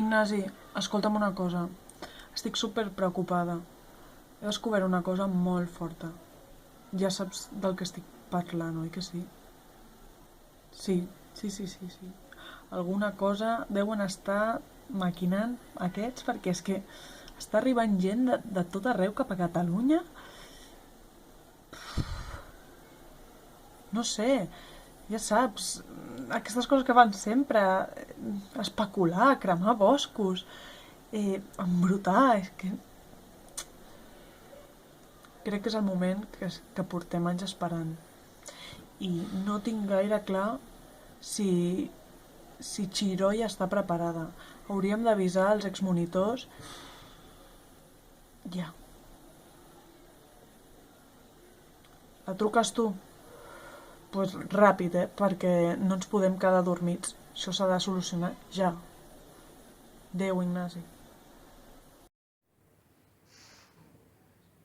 Ignasi, escolta'm una cosa. Estic super preocupada. He descobert una cosa molt forta. Ja saps del que estic parlant, oi que sí? Sí. Alguna cosa deuen estar maquinant aquests perquè és que està arribant gent de tot arreu cap a Catalunya. No sé, ja saps, aquestes coses que fan sempre, especular, cremar boscos, embrutar, és que crec que és el moment que portem anys esperant. I no tinc gaire clar si, si Xiroi està preparada. Hauríem d'avisar els exmonitors. Ja. La truques tu? Pues ràpid, perquè no ens podem quedar dormits. Això s'ha de solucionar ja. Adéu, Ignasi.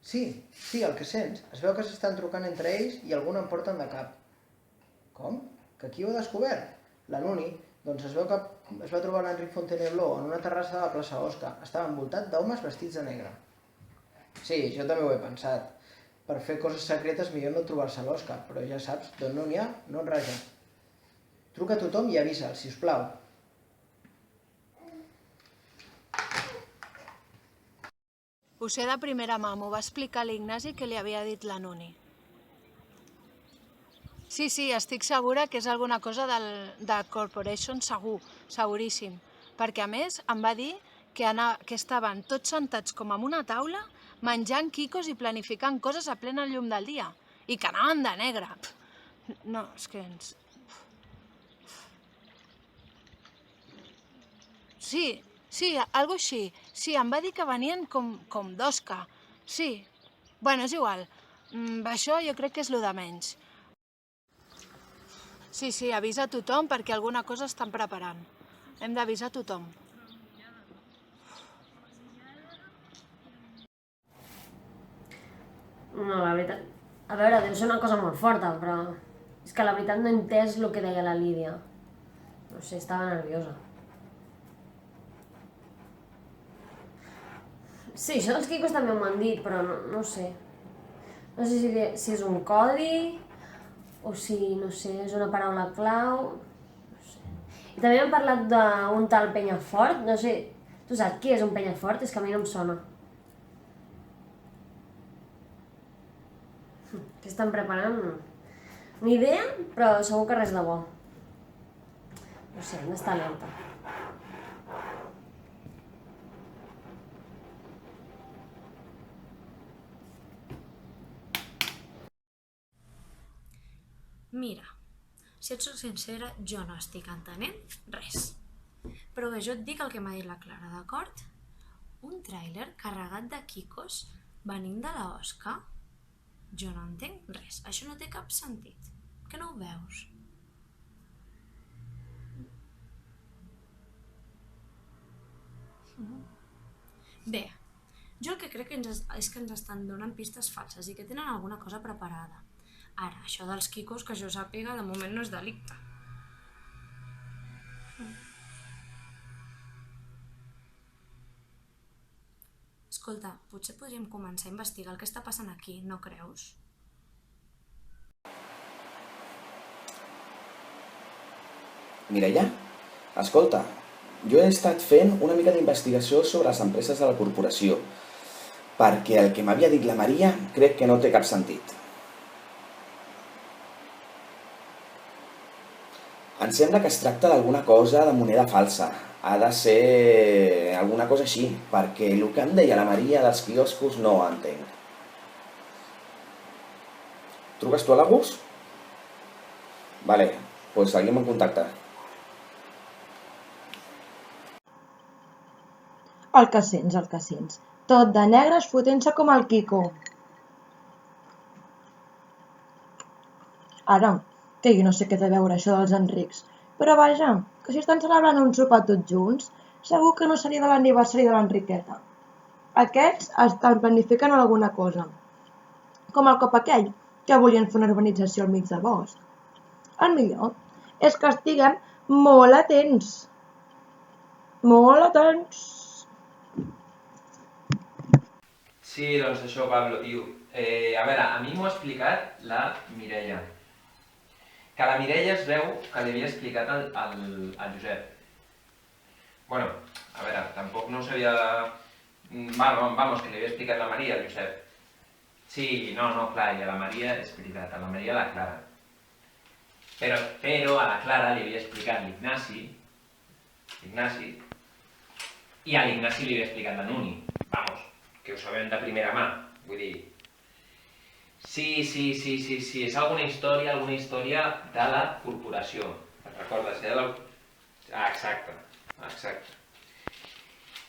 Sí, el que sents. Es veu que s'estan trucant entre ells i algun en porten de cap. Com? Que qui ho ha descobert? La Nuni. Doncs es veu que es va trobar l'Enric Fontainebleau en una terrassa de la plaça Osca. Estava envoltat d'homes vestits de negre. Sí, jo també ho he pensat. Per fer coses secretes millor no trobar-se a l'Osca, però ja saps, d'on no n'hi ha, no en raja. Truca a tothom i avisa'l, sisplau. Ho sé de primera mà, m'ho va explicar l'Ignasi que li havia dit la Nuni. Sí, estic segura que és alguna cosa de Corporation segur, seguríssim. Perquè a més em va dir que estaven tots sentats com en una taula menjant quicos i planificant coses a plena llum del dia. I que anaven de negre. No, és que ens... Sí, algo així. Sí, em va dir que venien com d'Osca. Sí. Bueno, és igual. Això jo crec que és lo de menys. Sí, avisa a tothom perquè alguna cosa estan preparant. Hem d'avisar a tothom. No, la veritat... A veure, deu ser una cosa molt forta, però... És que la veritat no he entès el que deia la Lídia. No sé, estava nerviosa. Sí, això dels quicos també m'ho han dit, però no sé. No sé si és un codi o si, no sé, és una paraula clau... No sé. I també m'han parlat d'un tal Penyafort, no sé... Tu saps qui és un Penyafort? És que a mi no em sona. Què estan preparant? Ni idea, però segur que res de bo. No sé, hem d'estar alerta. Mira, si et soc sincera, jo no estic entenent res. Però bé, jo et dic el que m'ha dit la Clara, d'acord? Un tràiler carregat de quicos venint de la Osca? Jo no entenc res, això no té cap sentit. Que no ho veus? Bé, jo el que crec és que ens estan donant pistes falses i que tenen alguna cosa preparada. Ara, això dels quicos, que jo sàpiga, de moment no és delicte. Escolta, potser podríem començar a investigar el que està passant aquí, no creus? Mireia, escolta, jo he estat fent una mica d'investigació sobre les empreses de la corporació, perquè el que m'havia dit la Maria crec que no té cap sentit. Em sembla que es tracta d'alguna cosa de moneda falsa. Ha de ser alguna cosa així, perquè el que em deia la Maria dels quioscos no ho entenc. Truques tu a l'Agus? Vale, doncs seguim en contacte. El que sents. Tot de negres fotent-se com el Quico. Ara, que jo no sé què té a veure això dels Enrics, però vaja, que si estan celebrant un sopar tots junts, segur que no seria de l'aniversari de l'Enriqueta. Aquests estan planificant alguna cosa. Com el cop aquell, que volien fer una urbanització al mig del bosc. El millor és que estiguem molt atents. Molt atents. Sí, doncs això, Pablo, tio. A veure, a mi m'ho ha explicat la Mireia. Que la Mireia es veu que li havia explicat al Josep. Bueno, a veure, tampoc no sabia... Vamos, que li havia explicat la Maria al Josep. Sí, no, clar, i a la Maria és veritat, a la Maria a la Clara. Però a la Clara li havia explicat l'Ignasi, i a l'Ignasi li havia explicat la Nuni. Vamos, que ho sabem de primera mà, vull dir... Sí, és alguna història de la corporació. Et recordes, Ah, exacte.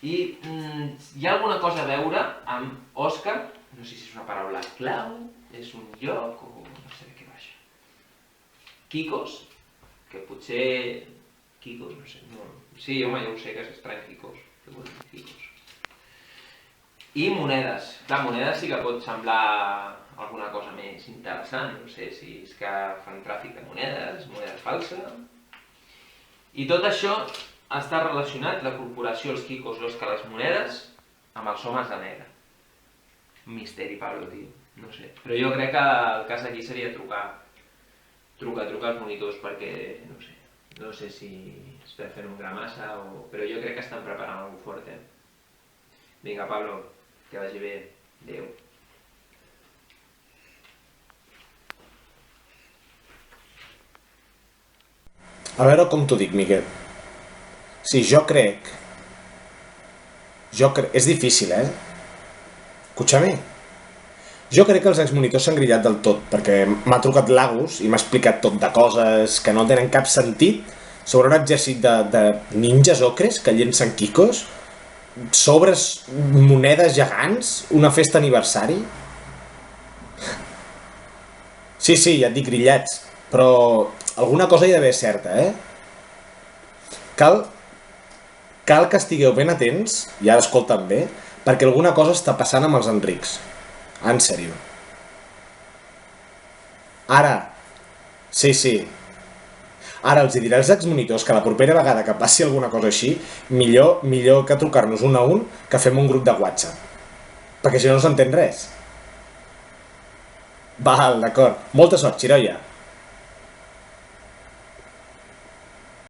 I hi ha alguna cosa a veure amb Òscar, no sé si és una paraula clau, és un lloc o no sé de què va això. Quicos, que potser... Quicos, no sé, no... Sí, home, jo ho sé que és estrany, Quicos. I monedes. Clar, monedes sí que pot semblar alguna cosa més interessant, no sé si és que fan tràfic de monedes falses... I tot això està relacionat, la corporació, els Quicos, l'Òscar, les monedes, amb els homes de negre. Un misteri, Pablo, tio, no sé. Però jo crec que el cas aquí seria trucar als monitors perquè, no sé si estem fent un gramassa o... Però jo crec que estan preparant alguna cosa fort, Vinga, Pablo, que vagi bé. Adéu. A veure com t'ho dic, Miquel. Sí, jo crec... És difícil, Escúchame. Jo crec que els exmonitors s'han grillat del tot, perquè m'ha trucat l'Agus i m'ha explicat tot de coses que no tenen cap sentit sobre un exèrcit de ninjas ocres que llencen quicos, sobres monedes gegants, una festa aniversari... Sí, ja et dic grillats, però alguna cosa hi ha d'haver certa, Cal que estigueu ben atents, i ara escolta'm bé, perquè alguna cosa està passant amb els Enrics. En sèrio. Ara. Sí. Ara els diré als exmonitors que la propera vegada que passi alguna cosa així, millor que trucar-nos un a un que fem un grup de WhatsApp. Perquè si no s'entén res. Val, d'acord. Molta sort, Xiroia.